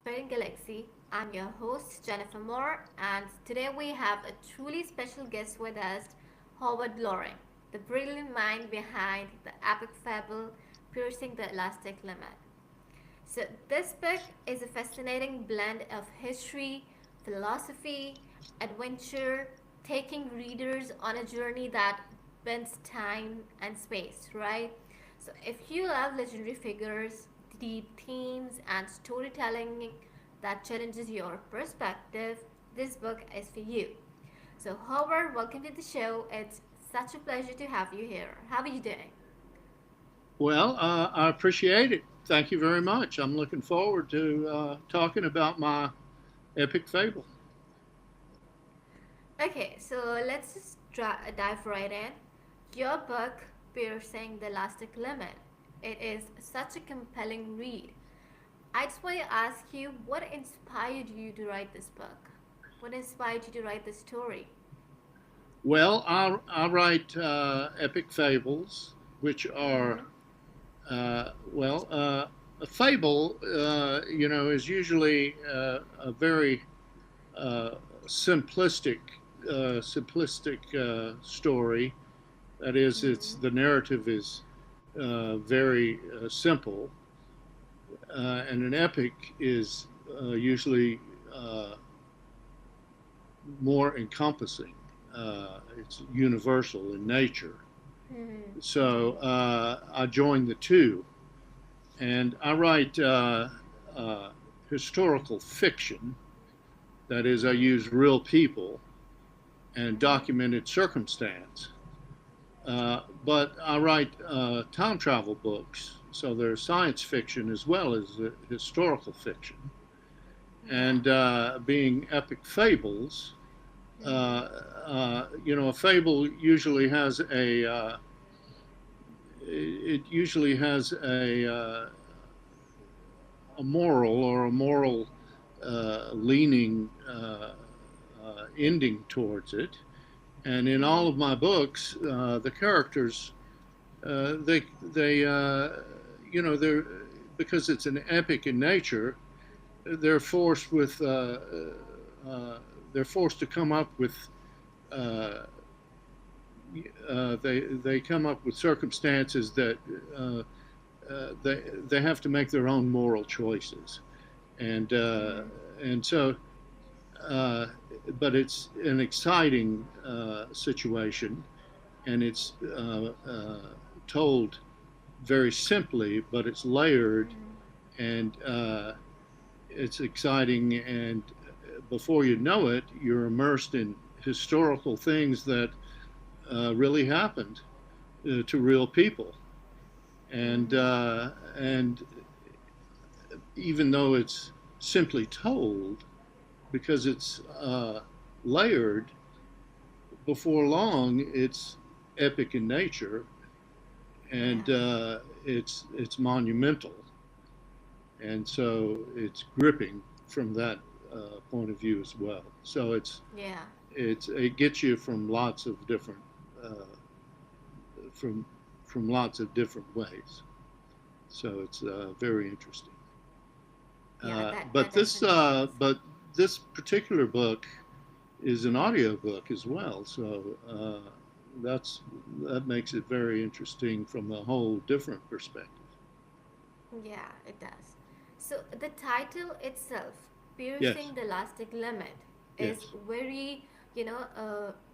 Parent Galaxy. I'm your host, Jennifer Moore, and today we have a truly special guest with us, Howard Loring, the brilliant mind behind the epic fable Piercing the Elastic Limit. So, this book is a fascinating blend of history, philosophy, adventure, taking readers on a journey that bends time and space, right? So, if you love legendary figures, deep themes, and storytelling that challenges your perspective, this book is for you. So, Howard, welcome to the show. It's such a pleasure to have you here. How are you doing? Well, I appreciate it. Thank you very much. I'm looking forward to talking about my epic fable. Okay, so let's just dive right in. Your book, Piercing the Elastic Limit, it is such a compelling read. I just want to ask you, what inspired you to write this book? What inspired you to write this story? Well, I write epic fables, which are, Mm-hmm. well, a fable, is usually a very uh, simplistic, story. That is, it's Mm-hmm. the narrative is very simple, and an epic is usually uh, more encompassing. It's universal in nature. Mm-hmm. So Okay. I joined the two, and I write uh, historical fiction. That is, I use real people and Mm-hmm. documented circumstance. But I write time travel books, so there's science fiction as well as historical fiction. Yeah. And being epic fables, Mm-hmm. a fable usually has a moral or a moral leaning ending towards it. And in all of Mm-hmm. my books, the characters they they're because it's an epic in nature, they're forced with uh, they're forced to come up with uh, they come up with circumstances that uh, they have to make their own moral choices, and uh, Mm-hmm. and so uh, but it's an exciting situation, and it's told very simply, but it's layered, Mm-hmm. and it's exciting, and before you know it, you're immersed in historical things that really happened to real people, Mm-hmm. and even though it's simply told, because it's layered, before long it's epic in nature, and Yeah. it's monumental, and so it's gripping from that point of view as well. So Yeah. it gets you from lots of different uh, from lots of different ways. So it's very interesting. Yeah. That But definitely is. this particular book is an audio book as well. So that's that makes it very interesting from a whole different perspective. Yeah, it does. So the title itself, Yes, Piercing the Elastic Limit, is yes, very,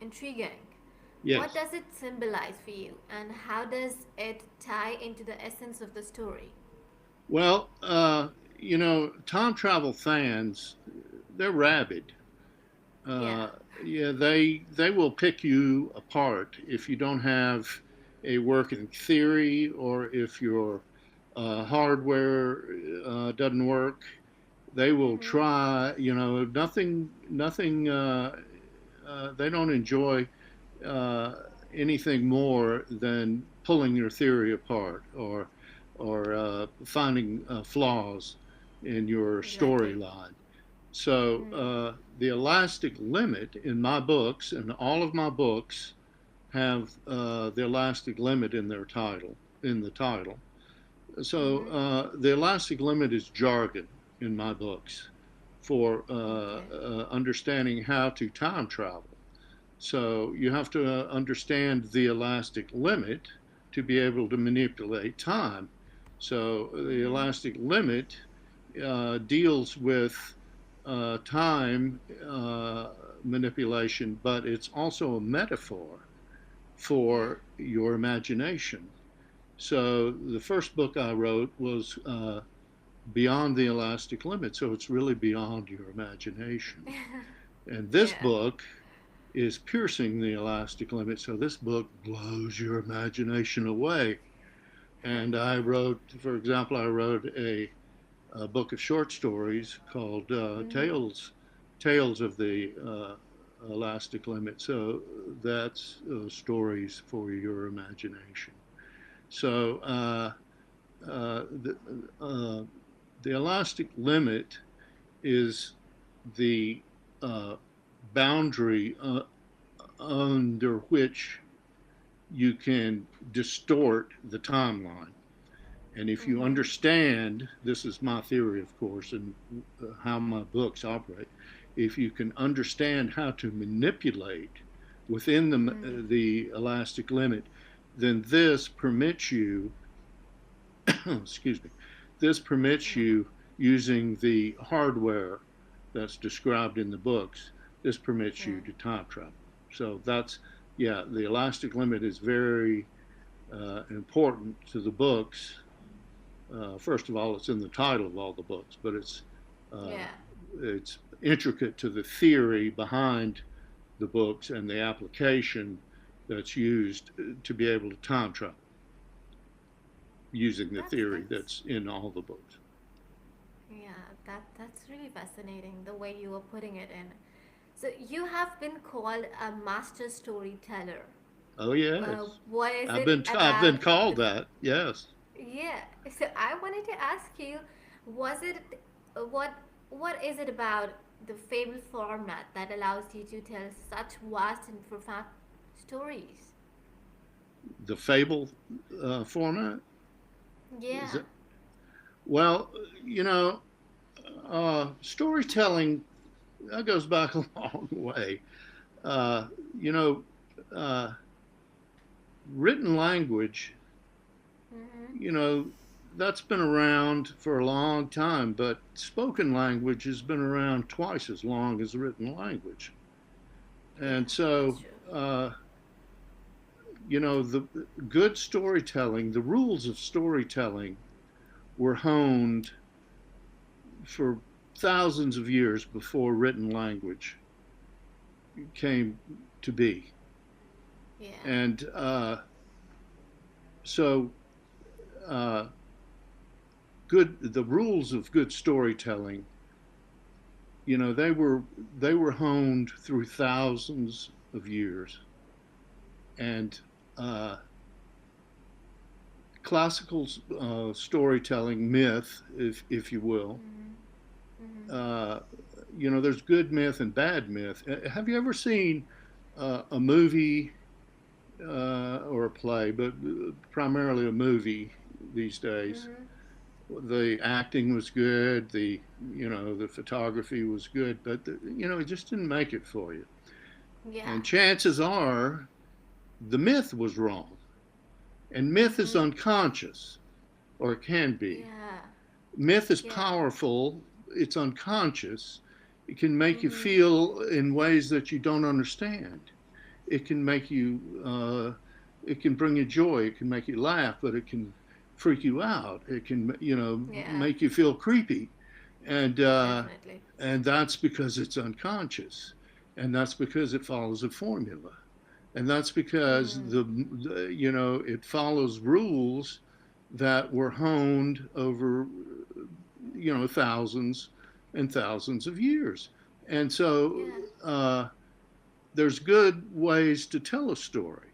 intriguing. What yes. does it symbolize for you, and how does it tie into the essence of the story? Well, time travel fans, they're rabid. Yeah. Yeah, they will pick you apart if you don't have a working theory, or if your hardware doesn't work. They will Mm-hmm. try. Nothing. They don't enjoy uh, anything more than pulling your theory apart, or finding flaws in your Exactly. storyline. So Mm-hmm. the elastic limit in my books, and all of my books have the elastic limit in their title, in the title. So Mm-hmm. the elastic limit is jargon. in my books for Okay. understanding how to time travel. So you have to understand the elastic limit to be able to manipulate time. So the Mm-hmm. elastic limit deals with time manipulation, but it's also a metaphor Yeah. for your imagination. So the first book I wrote was beyond the elastic limit, so it's really beyond your imagination. And this Yeah. book is piercing the elastic limit, so this book blows your imagination away. And I wrote, for example, I wrote a book of short stories called Mm-hmm. Tales of the Elastic Limit. So that's stories for your imagination. So the, uh, the elastic limit is the uh, boundary under which you can distort the timeline. And if you Mm-hmm. understand, this is my theory, of course, and how my books operate, if you can understand how to manipulate within Mm-hmm. the elastic limit, then this permits you, excuse me, this permits Yeah. you using the hardware that's described in the books. This permits Yeah. you to time travel. So that's, yeah, the elastic limit is very important to the books. First of all, it's in the title of all the books, but uh, Yeah. it's intricate to the theory behind the books and the application that's used to be able to time travel using the theory That's that's in all the books. yeah, that's really fascinating the way you were putting it in. So you have been called a master storyteller. Oh yes, What is I've it been about called the that. Yes. yeah? So I wanted to ask you, was it what is it about the fable format that allows you to tell such vast and profound stories? The fable format. Is Yeah. it? Well, you know, storytelling that goes back a long way. Uh, you know, uh, written language, Mhm. you know, that's been around for a long time, but spoken language has been around twice as long as written language. Yeah, And that's so, true. the good storytelling, the rules of storytelling were honed for thousands of years before written language came to be. Yeah. And so, uh, the rules of good storytelling, they were honed through thousands of years, and uh, classical storytelling myth, if you will. Mhm. Mhm. Uh, there's good myth and bad myth. Have you ever seen a movie or a play, but primarily a movie these days? Mhm. The acting was good, the photography was good, but it just didn't make it for you. Yeah. And chances are the myth was wrong. And myth is Mhm. unconscious, or it can be. Yeah. Myth is Yeah. powerful, it's unconscious. It can make you Mhm. feel in ways that you don't understand. It can it can bring you joy, it can make you laugh, but it can freak you out. It can, Yeah. make you feel creepy. And, Definitely. and that's because it's unconscious. And that's because it follows a formula. And that's because Mhm. it follows rules that were honed over thousands and thousands of years. And so Yeah. there's good ways to tell a story.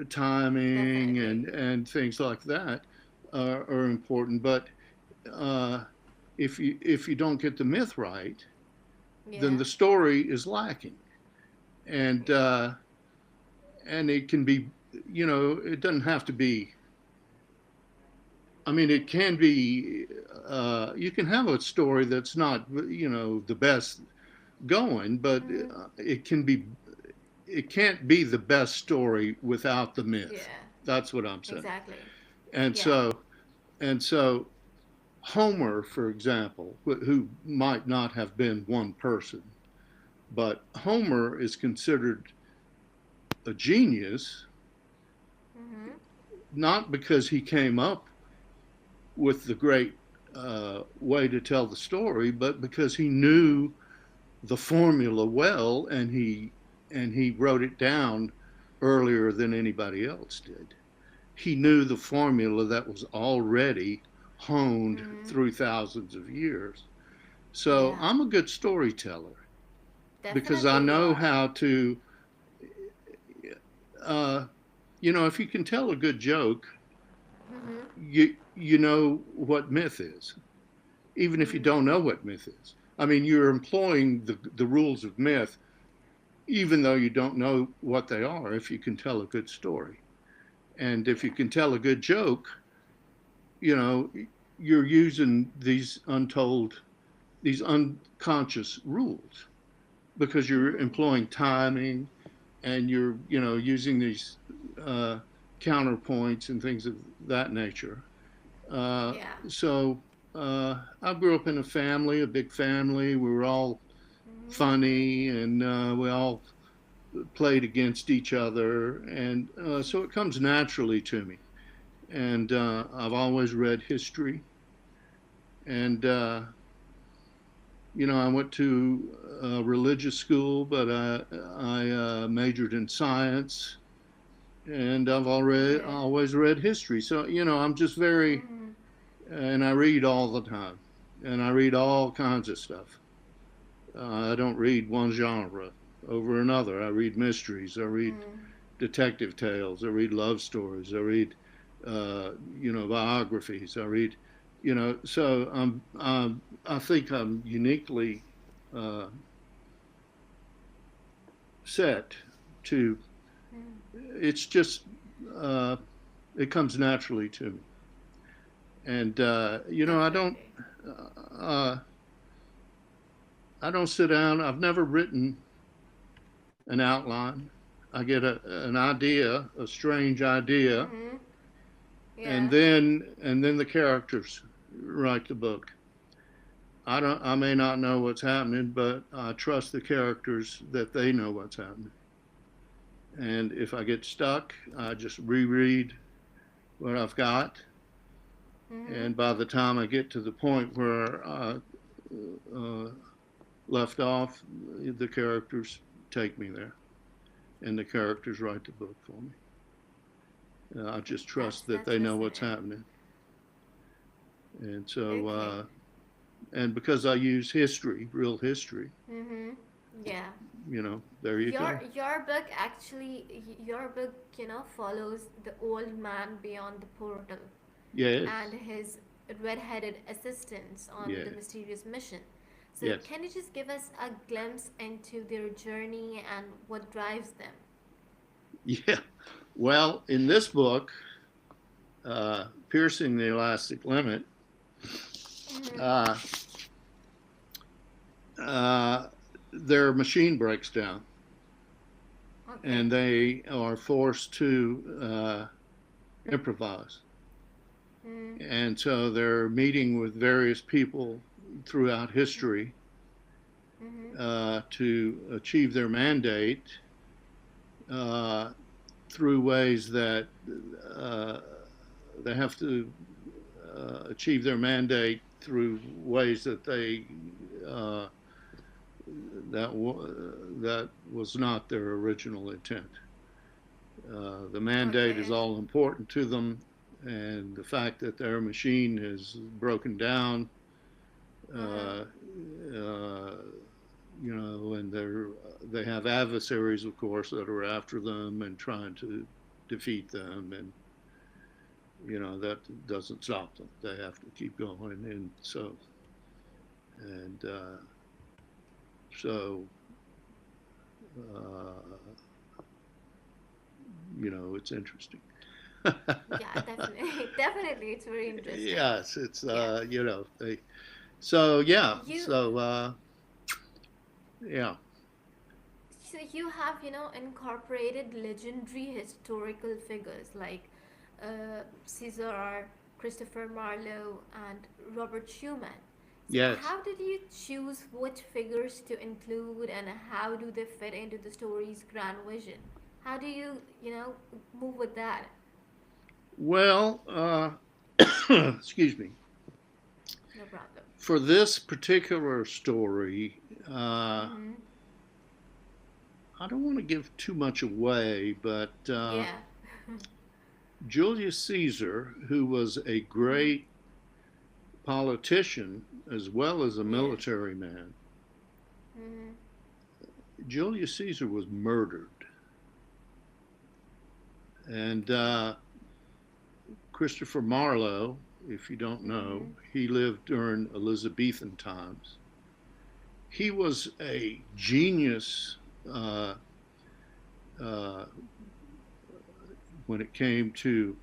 Timing Definitely. and things like that are important, but uh, if you don't get the myth right, then Yeah. the story is lacking. and Yeah. uh, and it can be, it doesn't have to be I mean, it can be. You can have a story that's not, the best going, but Mm-hmm. it can be. It can't be the best story without the myth. Yeah, That's what I'm saying. exactly. And Yeah. so, and so, Homer, for example, who might not have been one person, but Homer is considered a genius, Mm-hmm. not because he came up with the great way to tell the story, but because he knew the formula well, and he wrote it down earlier than anybody else did. He knew the formula that was already honed Mm-hmm. through thousands of years. So Yeah, I'm a good storyteller because I definitely you know are. how to, uh, if you can tell a good joke, Mm-hmm. you know what myth is, even if you Mm-hmm. don't know what myth is. I mean, you're employing the rules of myth, even though you don't know what they are, if you can tell a good story. And if you Yeah. can tell a good joke, you know, you're using these unconscious rules because you're Mm-hmm. employing timing, and you're, using these uh, counterpoints and things of that nature. Uh, Yeah. so I grew up in a big family. We were all Mm-hmm. funny, and we all played against each other, and so it comes naturally to me. And I've always read history, and I went to religious school, but I majored in science, and I've already Okay. always read history. So I'm just very, Mm-hmm. and I read all the time, and I read all kinds of stuff. I don't read one genre over another. I read mysteries. I read Mm-hmm. detective tales. I read love stories. I read, biographies. I read, So I think I'm uniquely uh, set to. It's just uh, it comes naturally to me, and Definitely. uh, I don't sit down. I've never written an outline. I get an idea, a strange idea, Mm-hmm. and Yeah. then the characters write the book. I may not know what's happening, but I trust the characters that they know what's happening. And if I get stuck, I just reread what I've got. Mm-hmm. And by the time I get to the point where I uh, left off, the characters take me there, and the characters write the book for me. I just trust that That's they know what's fascinating. happening. And so, Okay. and because I use history, real history, Mm-hmm. Yeah. there you Your go. your book actually your book follows the old man beyond the portal and Yes, his red-headed assistants on the yes, mysterious mission. So yes. can you just give us a glimpse into their journey and what drives them? Yeah. Well, in this book, Piercing the Elastic Limit, Mm-hmm. uh, uh, their machine breaks down, Okay. and they are forced to improvise. Mm-hmm. And so they're meeting with various people throughout history Mm-hmm. to achieve their mandate uh, through ways that uh, they have to achieve their mandate through ways that uh, that was not their original intent. The mandate is Okay. all important to them, and the fact that their machine is broken down, Uh-huh. uh, and they have adversaries, of course, that are after them and trying to defeat them, and that doesn't stop them. They have to keep going, and and so uh, it's interesting. Yeah, definitely. Definitely, it's very interesting. Yes, it's Yeah. so yeah, You yeah, So you have, incorporated legendary historical figures like Caesar, Christopher Marlowe, and Robert Schumann. So yes. how did you choose which figures to include, and how do they fit into the story's grand vision? How do you, move with that? Well, excuse me. No problem. For this particular story, Mm-hmm. I don't want to give too much away, but Yeah. Julius Caesar, who was a Mm-hmm. great politician as well as a Yeah. military man, Mm-hmm. Julius Caesar was murdered. And Okay. Christopher Marlowe, if you don't Mm-hmm. know, he lived during Elizabethan times. He was a genius uh, uh, when it came to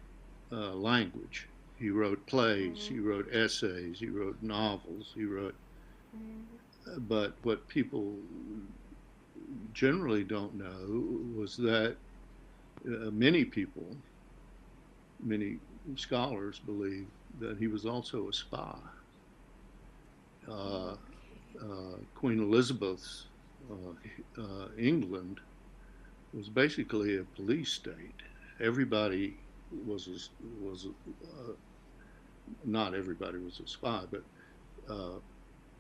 language. He wrote plays, Mm-hmm. he wrote essays, he wrote novels, he wrote. Mm-hmm. But what people generally don't know was that many people, many scholars believe that he was also a spy. Uh, Okay. Queen Elizabeth's England was basically a police state. Everybody was not everybody was a spy, but uh,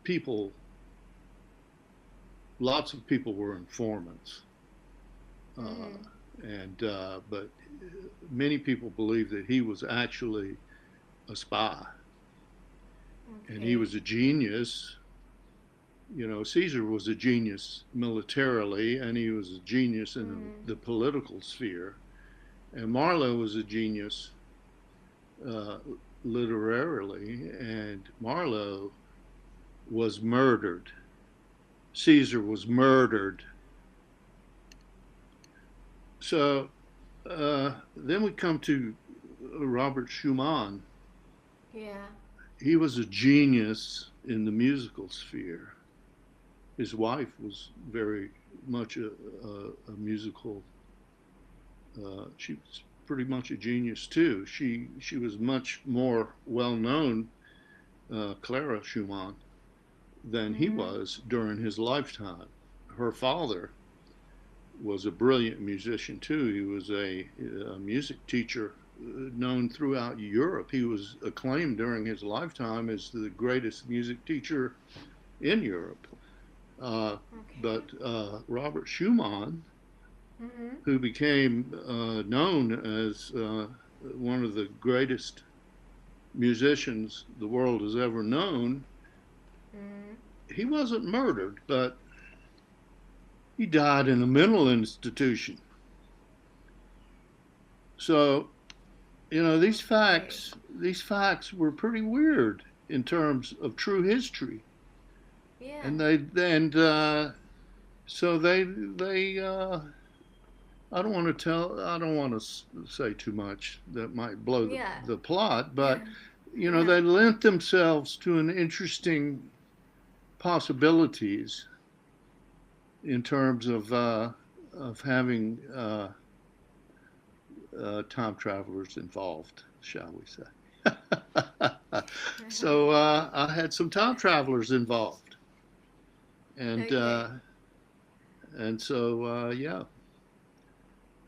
people, lots of people were informants, uh, Mm-hmm. and but many people believe that he was actually a spy, and he Okay. was a genius. Caesar was a genius militarily, and he was a genius in Mm-hmm. the political sphere, and Marlowe was a genius uh, literarily, and Marlowe was murdered. Caesar was murdered. So then we come to Robert Schumann. Yeah. He was a genius in the musical sphere. His wife was very much a musical. She was pretty much a genius too. She was much more well known, Clara Schumann, than he Mm-hmm. was during his lifetime. Her father was a brilliant musician too. He was a music teacher known throughout Europe. He was acclaimed during his lifetime as the greatest music teacher in Europe. Uh, Okay. but Robert Schumann, Mm-hmm. who became known as one of the greatest musicians the world has ever known, Mm-hmm. he wasn't murdered, but he died in a mental institution. So, these Okay. facts these facts were pretty weird in terms of true history, Yeah. and so they I don't want to say too much that might blow Yeah. the plot, but Yeah. they lent themselves to an interesting possibilities in terms of having time travelers involved, shall we say. So I had some time travelers involved, and Okay. uh, and so yeah,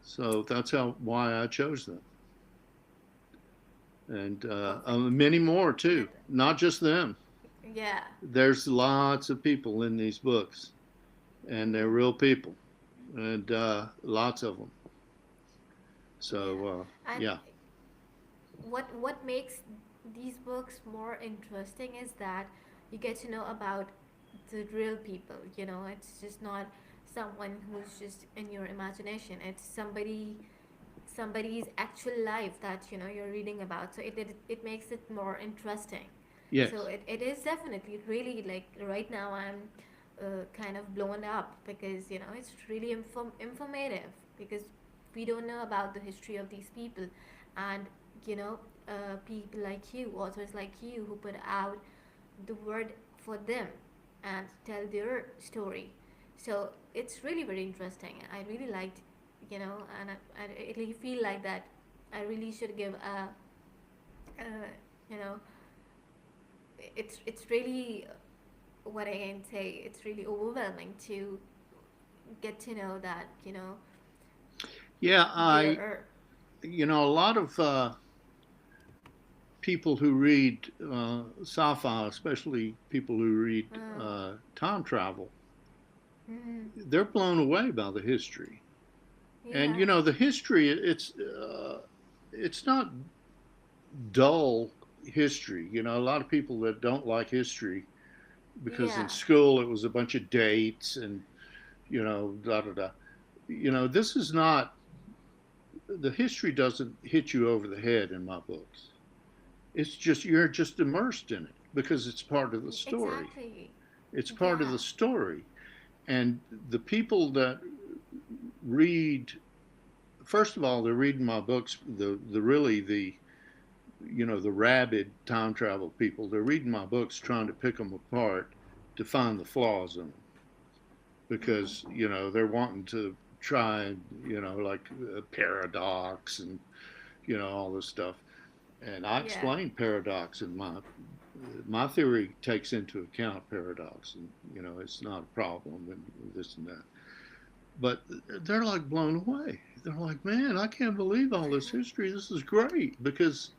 so that's how why I chose them, and Perfect. many more That. too, not just them. Yeah. There's lots of people in these books, and they're Mm-hmm. real people, and lots of them. Yeah. So And yeah, what makes these books more interesting is that you get to know about the real people. It's just not someone who's just in your imagination. It's somebody's actual life that you're reading about, so it makes it more interesting. So yes, it is definitely really, like, right now I'm kind of blown up because it's really informative because we don't know about the history of these people, and you know, people like you, authors like you, who put out the word for them and tell their story. So it's really very interesting. I really liked, you know, and I really feel like that I really should give you know, it's really, what I can say, it's really overwhelming to get to know that, you know, Yeah, there are. a lot of people who read sci-fi, especially people who read Uh, time travel, mm, they're blown away by the history. And yeah, the history, it's not dull history. A lot of people that don't like history because in yeah, school it was a bunch of dates and da da da. This is not, the history doesn't hit you over the head in my books. It's just, you're just immersed in it because it's part of the story. exactly. It's part of Yeah. the story. And the people that read, first of all, they're reading my books, the really the rabid time travel people, they're reading my books trying to pick them apart to find the flaws in them because Mm, they're wanting to try like a paradox and all this stuff. And I yeah. explain paradox in my theory takes into account paradox, and it's not a problem and this and that. But they're like blown away. They're like, man, I can't believe all this history. This is great because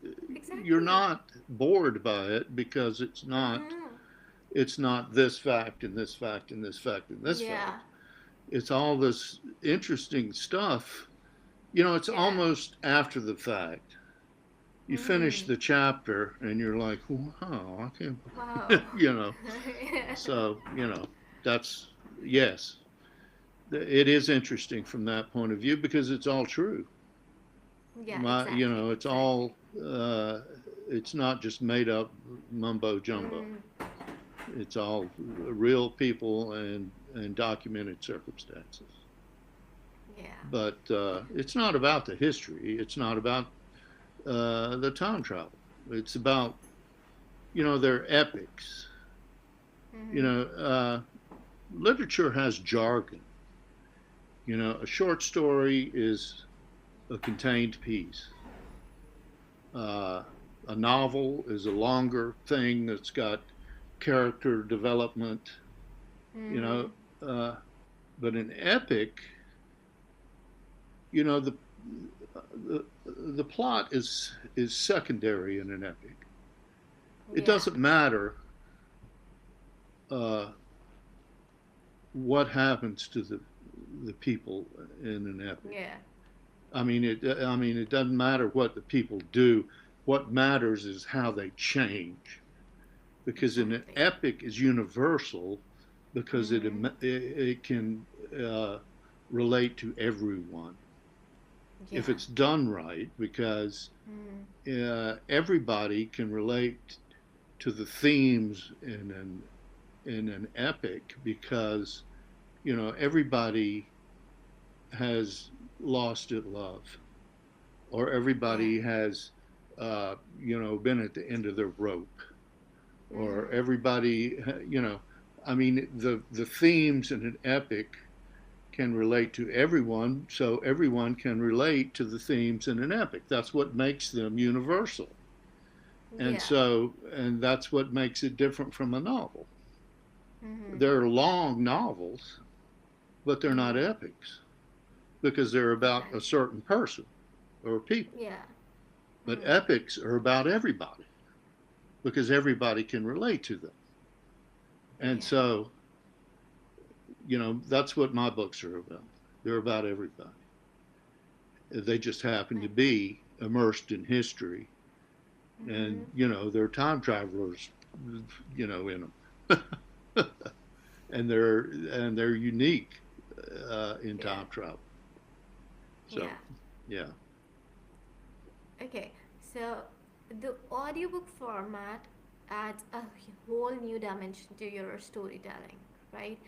you're Exactly. not bored by it because it's not Mm-hmm. it's not this fact and this fact and this fact and this Yeah. fact. It's all this interesting stuff. It's Yeah. almost after the fact. You finish Mm-hmm. the chapter and you're like, wow, I can't Wow. believe, Yeah. So, that's, yes, it is interesting from that point of view because it's all true. Yeah, exactly, It's exactly. all, it's not just made up mumbo jumbo. Mm, It's all real people and documented circumstances. yeah. But it's not about the history. It's not about the time travel. It's about, their epics. You Mm-hmm. know, literature has jargon. A short story is a contained piece. Uh, a novel is a longer thing that's got character development. You Mm-hmm. know, uh, but an epic, you know, the plot is secondary in an epic. It Yeah. doesn't matter uh, what happens to the people in an epic. Yeah. I mean, it doesn't matter what the people do. What matters is how they change, because an Exactly. epic is universal because it Mm-hmm. it can relate to everyone if Yeah. it's done right, because Mm-hmm. everybody can relate to the themes in an epic because everybody has lost at love, or Yeah. everybody has been at the end of their rope, or Mm-hmm. everybody I mean, the themes in an epic can relate to everyone, so everyone can relate to the themes in an epic. That's what makes them universal. And Yeah. that's what makes it different from a novel. Mm-hmm. They're long novels, but they're not Mm-hmm. epics because they're about a Exactly. certain person or people. Yeah. But Mm-hmm. epics are about everybody because everybody can relate to them. And Yeah. so, that's what my books are about. They're about everybody. They just happen to Right. be immersed in history, Mm-hmm. and they're time travelers, in them, and they're unique in Yeah. time travel. So, Yeah. yeah. Okay. So the audiobook format adds a whole new dimension to your storytelling, right?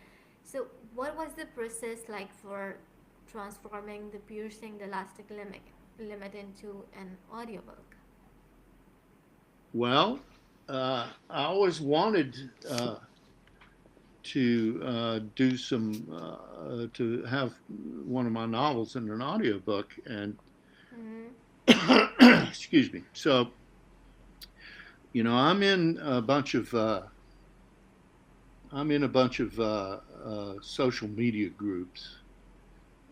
So what was the process like for transforming the piercing the elastic limit? limit into an audiobook? Well, I always wanted to do to have one of my novels in an audiobook, and Mm-hmm. excuse me. So, I'm in a bunch of social media groups.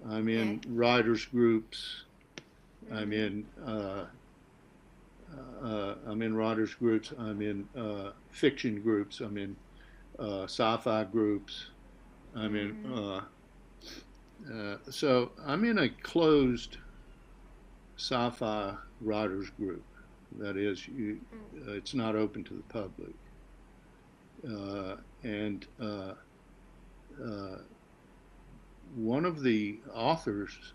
I'm Okay. in writers groups. I'm Mm-hmm. in writers groups. I'm in fiction groups. I'm in sci-fi groups. I'm in Mm-hmm. so I'm in a closed sci-fi writers group. That is, it's not open to the public. And uh, One of the authors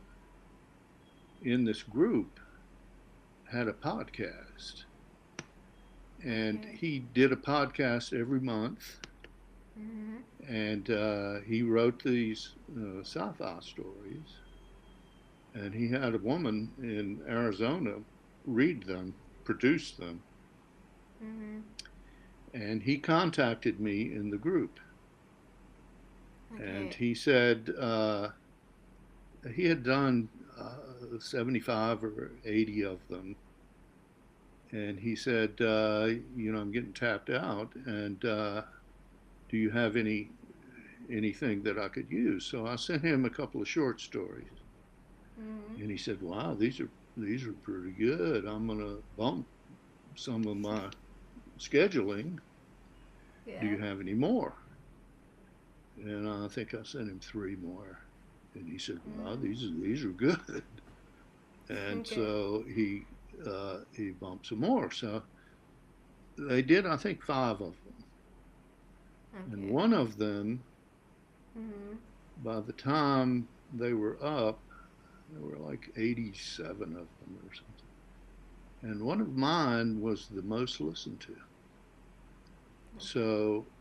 in this group had a podcast, and Okay. he did a podcast every month, Mm-hmm. and he wrote these sci-fi stories, and he had a woman in Arizona read them, produce them, Mm-hmm. and he contacted me in the group, and Okay. he said he had done 75 or 80 of them, and he said, I'm getting tapped out, and do you have anything that I could use? So I sent him a couple of short stories, Mm-hmm. and he said, "Wow, these are pretty good. I'm gonna bump some of my scheduling. Do Yeah. you have any more?" And I think I sent him three more, and he said, "Wow, Mm-hmm. these are good." And Okay. so he bumped some more. So they did, I think, five of them, and Okay. one of them, Mm-hmm. by the time they were up, there were like 87 of them or something. And one of mine was the most listened to. Okay. So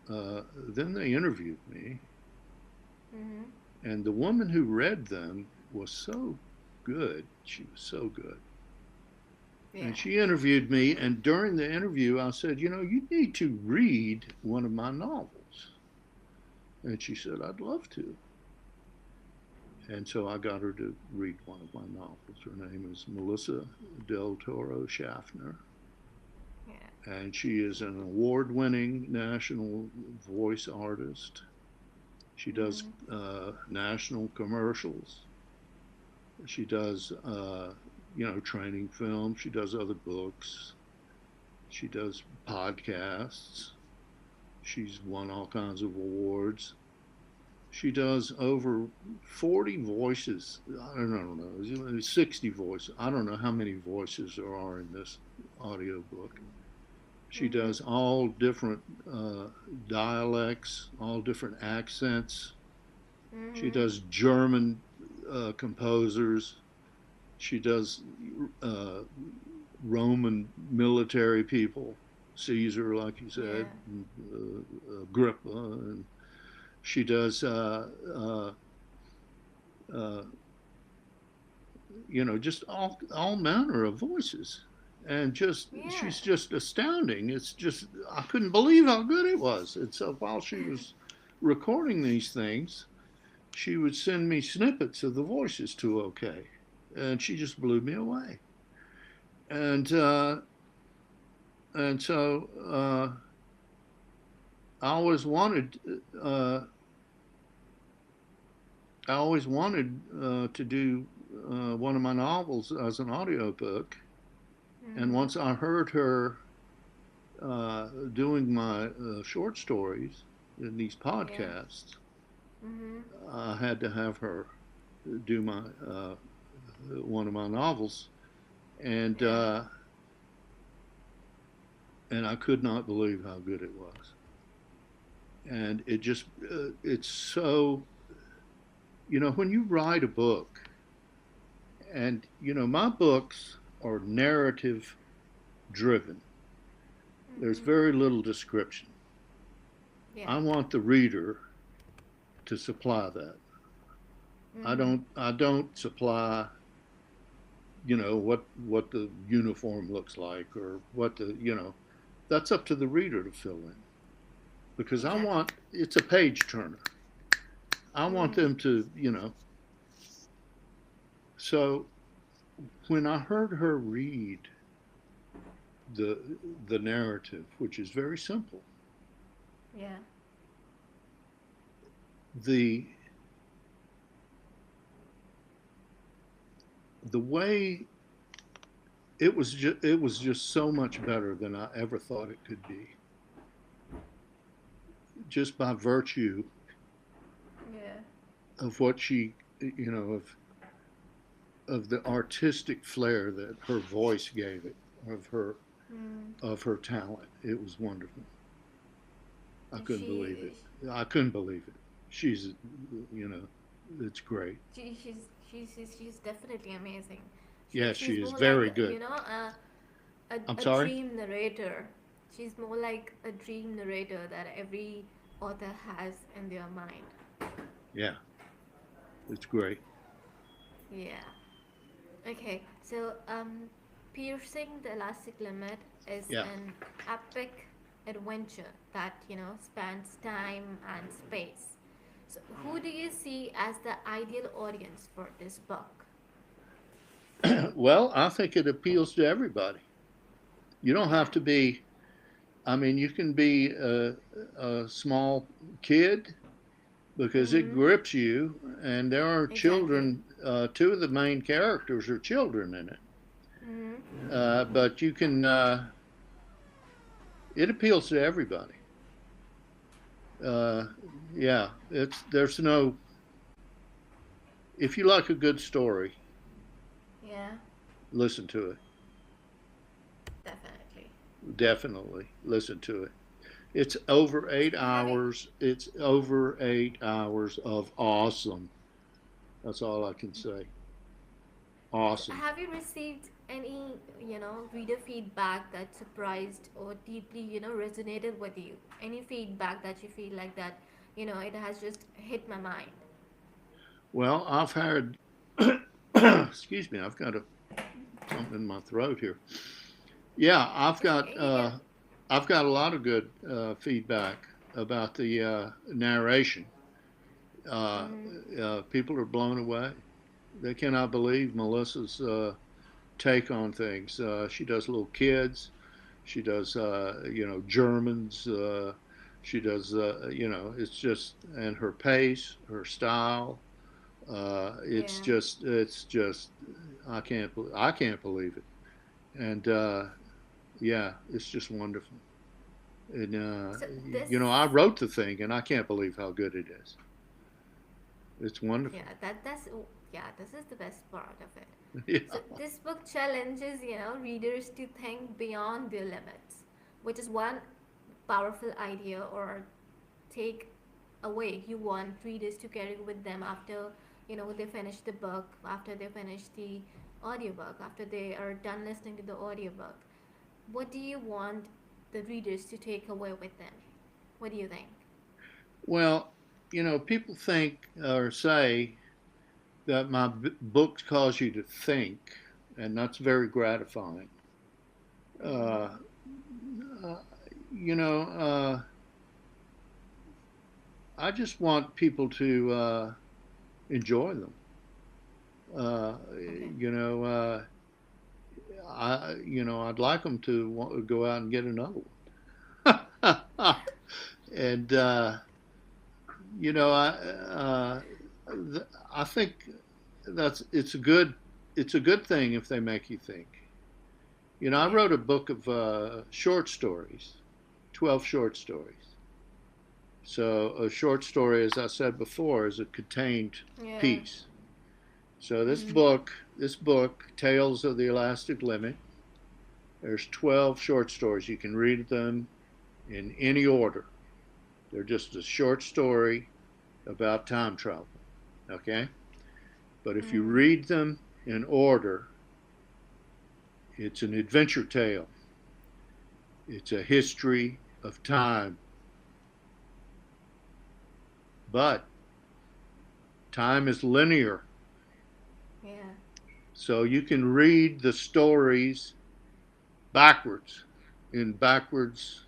then they interviewed me, Mm-hmm. and the woman who read them was so good. She was so good. And Yeah. she interviewed me, and during the interview, I said, you need to read one of my novels. And she said, I'd love to. And so I got her to read one of my novels. Her name is Melissa Del Toro Schaffner, Yeah. and she is an award winning national voice artist. She does Mm-hmm. national commercials. She does, training films. She does other books. She does podcasts. She's won all kinds of awards. She does over 40 voices. I don't know, 60 voices. I don't know how many voices there are in this audiobook. She Mm-hmm. does all different dialects, all different accents. She Mm-hmm. does German composers. She does uh, Roman military people, Caesar, like you said, Yeah. Agrippa, and she does, uh, just all manner of voices, and just Yeah. she's just astounding. It's just I couldn't believe how good it was. And so while she was recording these things, she would send me snippets of the voices to OK, and she just blew me away. And and so I always wanted uh, to do one of my novels as an audiobook. And Mm-hmm. once I heard her doing my short stories in these Yeah. podcasts, Mm-hmm. I had to have her do my one of my novels, and Yeah. uh, and I could not believe how good it was. And it's so when you write a book, and my books are narrative driven. There's Mm-hmm. very little description. Yeah. I want the reader to supply that. I Mm-hmm. don't I don't supply. what the uniform looks like, or what the that's up to the reader to fill in, because Exactly. it's a page turner. I want Mm. them to, so when I heard her read the the narrative, which is very simple, Yeah. the the way it was just so much better than I ever thought it could be, just by virtue Yeah. of what she, of the artistic flair that her voice gave it, of her Mm. of her talent. It was wonderful. I couldn't believe it. She, I couldn't believe it. She's, you know, it's great. she's definitely amazing. Yes, She's she is more like very good. I'm a sorry. dream narrator. She's more like a dream narrator that every author has in their mind. Yeah, it's great. Yeah. Okay. So piercing the elastic limit is Yeah. an epic adventure that spans time and space. So who do you see as the ideal audience for this book? Well, I think it appeals to everybody. You don't Yeah. have to be. I mean, you can be a small kid because it Mm-hmm. grips you, and there are Exactly. children. Two of the main characters are children in it, Mm-hmm. but you can. It appeals to everybody. Uh, yeah, it's there's no. If you like a good story, Yeah. listen to it. Definitely. Definitely listen to it. It's over So eight have you hours. It's over 8 hours of awesome. That's all I can say. so Awesome. have you received any reader feedback that surprised or deeply resonated with you? Any feedback that you feel like that it has just hit my mind? Well, I've had, excuse me, I've got something in my throat here. Yeah, It's okay. You can. I've got a lot of good feedback about the narration. Uh, Mm-hmm. People are blown away. They cannot believe Melissa's take on things. She does little kids. She does, Germans. She does, it's just, and her pace, her style. Yeah. It's just, I can't believe it. And yeah, it's just wonderful. And So this, I wrote the thing, and I can't believe how good it is. It's wonderful. yeah, yeah, this is the best part of it. Yeah. So this book challenges readers to think beyond their limits, which is one powerful idea or take away you want readers to carry with them after they finish the book, after they finish the audiobook, after they are done listening to the audiobook. What do you want the readers to take away with them? What do you think? Well, people think or say that my books cause you to think, and that's very gratifying. Mm-hmm. Uh, uh, you know, I just want people to enjoy them. Okay. You know, I'd like them to go out and get another one. And you know, I think that's it's a good thing if they make you think. I Yeah. wrote a book of short stories, 12 short stories. So a short story, as I said before, is a contained Yeah. piece. So Mm-hmm. this book, Tales of the Elastic Limit, there's 12 short stories. You can read them in any order. They're just a short story about time travel. Okay? But if you Mm-hmm. read them in order, it's an adventure tale. It's a history of time. But time is linear. Yeah. So you can read the stories backwards, in backwards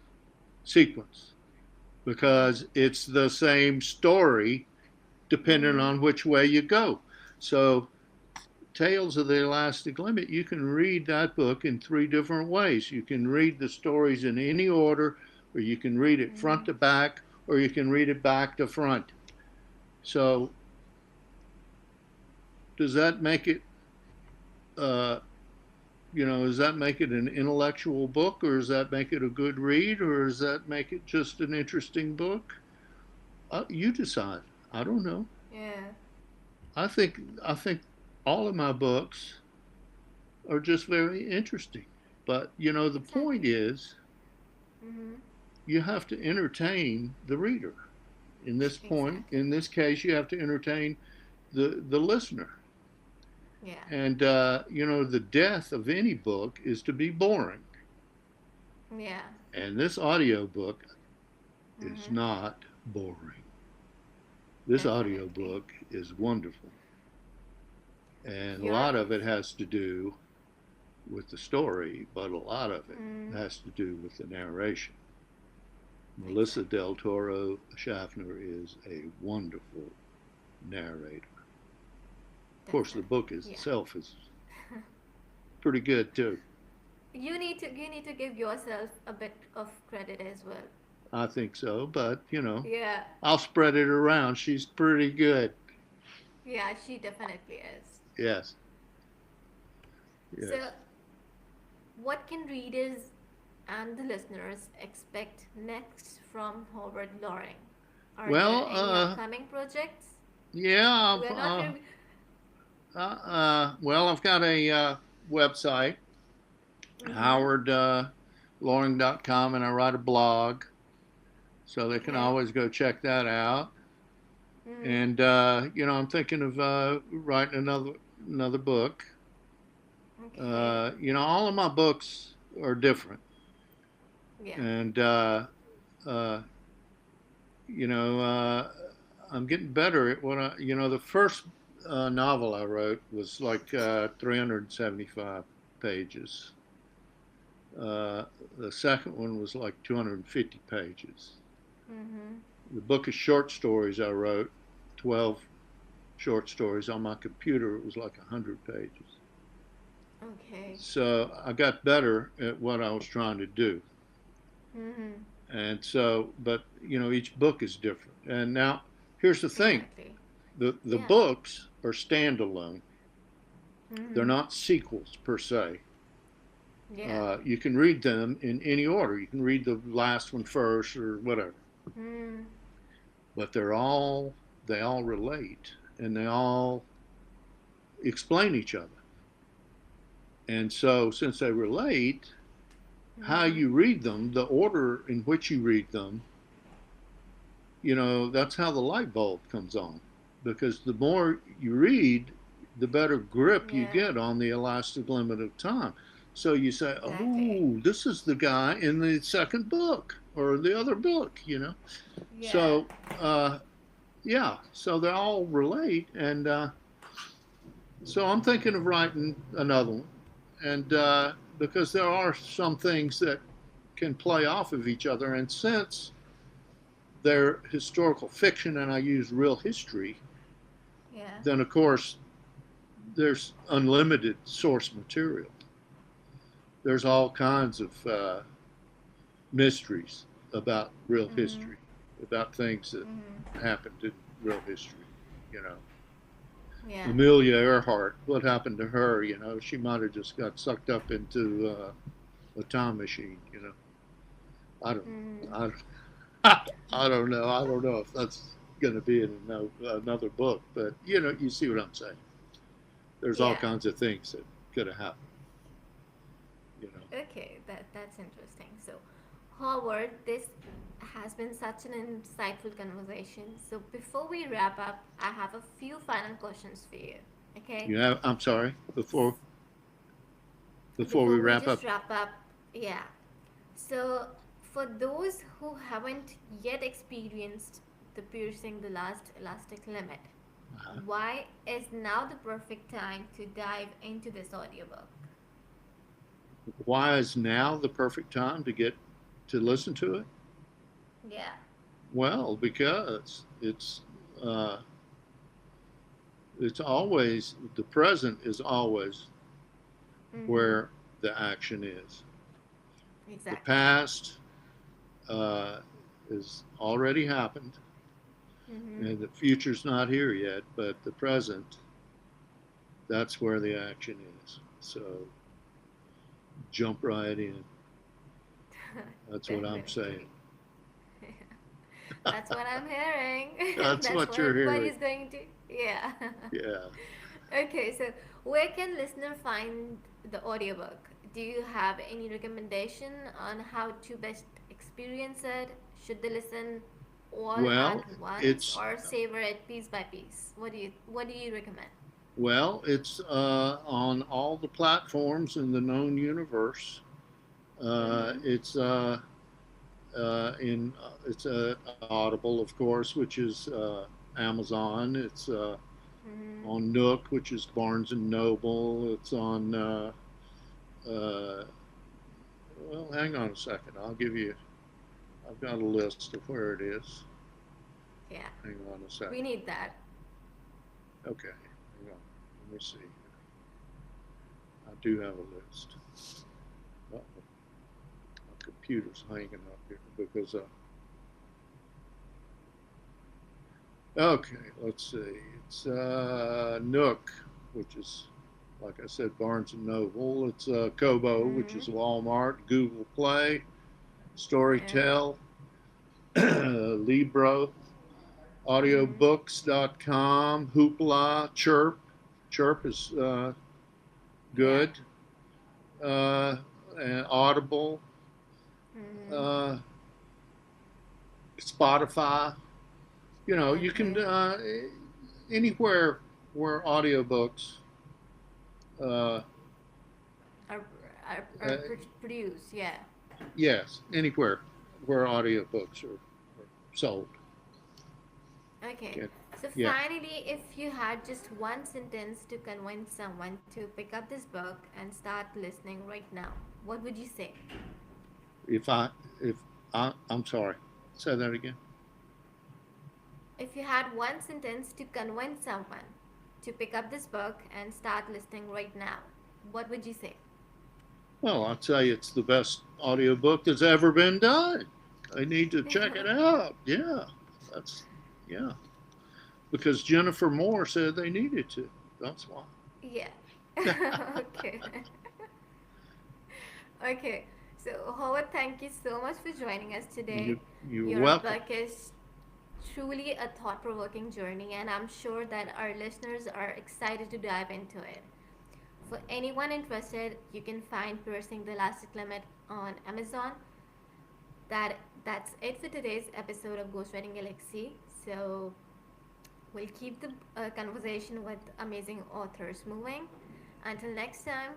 sequence, Mm-hmm. because it's the same story depending Mm-hmm. on which way you go. So Tales of the Elastic Limit, you can read that book in three different ways. You can read the stories in any order, or you can read it front Mm-hmm. to back, or you can read it back to front. So, does that make it, uh, does that make it an intellectual book, or does that make it a good read, or does that make it just an interesting book? You decide. I don't know. Yeah. I think all of my books are just very interesting. But the point Exactly. is, Mm-hmm. you have to entertain the reader. Exactly. In this case, you have to entertain the listener. Yeah. And the death of any book is to be boring. Yeah. And this audio book is Mm-hmm. not boring. This audio Definitely. book is wonderful. And a You're. lot of it has to do with the story, but a lot of it Mm, has to do with the narration. Melissa exactly. del Toro Schaffner is a wonderful narrator. Of course, the Definitely. book Yeah. itself is pretty good too. You need to give yourself a bit of credit as well. I think so, but Yeah. I'll spread it around. She's pretty good. Yeah, she definitely is. Yes, So, yes. what can readers and the listeners expect next from Howard Loring? Are there Well, any upcoming projects? yeah. We're not really. Well, I've got a website, Mm-hmm. howardloring.com, and I write a blog, so they can Okay. always go check that out. Mm-hmm. And I'm thinking of writing another book. Okay. All of my books are different, Yeah. and uh, you know, uh, I'm getting better at what the first novel I wrote was like 375 pages. Uh, the second one was like 250 pages. Mm-hmm. The book of short stories I wrote, 12 short stories on my computer, it was like 100 pages. Okay. So I got better at what I was trying to do. Mm-hmm. And so, but each book is different. And now, here's the thing: Exactly. the Yeah. books are standalone. They're Mm-hmm. not sequels per se. Yeah. You can read them in any order. You can read the last one first or whatever, Mm. but they all relate and they all explain each other. And so, since they relate, how Mm-hmm. you read them, the order in which you read them, that's how the light bulb comes on. Because the more you read, the better grip you Yeah. get on the elastic limit of time. So you say, Exactly. oh, this is the guy in the second book or the other book. Yeah. So, yeah, so they all relate. And so I'm thinking of writing another one. And because there are some things that can play off of each other. And since they're historical fiction and I use real history, Yeah. then of course there's unlimited source material. There's all kinds of mysteries about real Mm-hmm. history, about things that Mm-hmm. happened in real history. You know, Yeah. Amelia Earhart, what happened to her? She might have just got sucked up into a time machine. I don't, Mm-hmm. I, I don't know. I don't know if that's going to be in another book, but you see what I'm saying. There's all Yeah. kinds of things that could have happened. You know. Okay. That's interesting. So, Howard, this has been such an insightful conversation. So, before we wrap up, I have a few final questions for you. Okay. You have. I'm sorry. Before we Before we wrap just up. wrap up, yeah. So, for those who haven't yet experienced the piercing the last elastic limit, Uh, Why is now the perfect time to dive into this audiobook? why is now the perfect time to get to listen to it? Yeah. Well, because uh, it's always the present is always Mm-hmm. where the action is. The Exactly. past uh, is already happened, Mm-hmm. and the future's not here yet. But the present, that's where the action is. So jump right in. That's what I'm saying. Definitely. That's what I'm hearing. That's That's what what you're hearing. everybody's going to. Yeah. Yeah. Okay, so where can listener find the audiobook? Do you have any recommendation on how to best experience it? Should they listen all at Well, once it's or savor it piece by piece? What do you recommend? on all the platforms in the known universe. Mm-hmm. It's in it's Audible, of course, which is Amazon. It's Mm-hmm. on Nook, which is Barnes and Noble. It's on. Uh, well, hang on a second. I'll give you. I've got a list of where it is. Yeah, Hang on a we second. need that. Okay, hang on. Let me see. I do have a list. Uh-oh. My computer's hanging up here because okay, let's see. It's Nook, which is, like I said, Barnes and Noble. It's Kobo, which Mm-hmm. is Walmart. Google Play, Yeah. Storytel, Libro, Mm-hmm. audiobooks.com, Hoopla, Chirp. Chirp is Yeah. good. Uh, and Audible, Mm-hmm. uh, Spotify. You can Okay. anywhere where audiobooks. Uh, Are, are uh, produced, yeah. yes, anywhere where audiobooks are sold. Okay. Get, So yeah. finally, if you had just one sentence to convince someone to pick up this book and start listening right now, what would you say? If I if I'm sorry, say that again. If you had one sentence to convince someone to pick up this book and start listening right now, what would you say? Well, I'll tell you, it's the best audiobook that's ever been done. I need to check it out. Yeah, that's yeah. Because Jennifer Moore said they needed to. That's why. Yeah. Okay. Okay. So, Howard, thank you so much for joining us today. You're Your welcome. book is truly a thought provoking journey, and I'm sure that our listeners are excited to dive into it. For anyone interested, you can find Piercing the Elastic Limit on Amazon. That's it for today's episode of Ghostwriting Galaxy. So we'll keep the conversation with amazing authors moving. Until next time,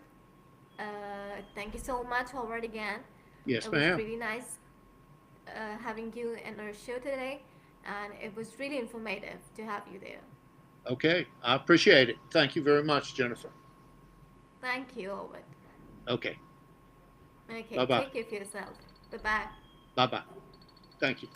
thank you so much, Howard, again. Yes, It was ma'am. really nice having you in our show today, and it was really informative to have you there. Okay, I appreciate it. Thank you very much, Jennifer. Thank you, Howard. Okay, Okay, bye bye. take care of yourself. Bye bye. Bye bye. Thank you.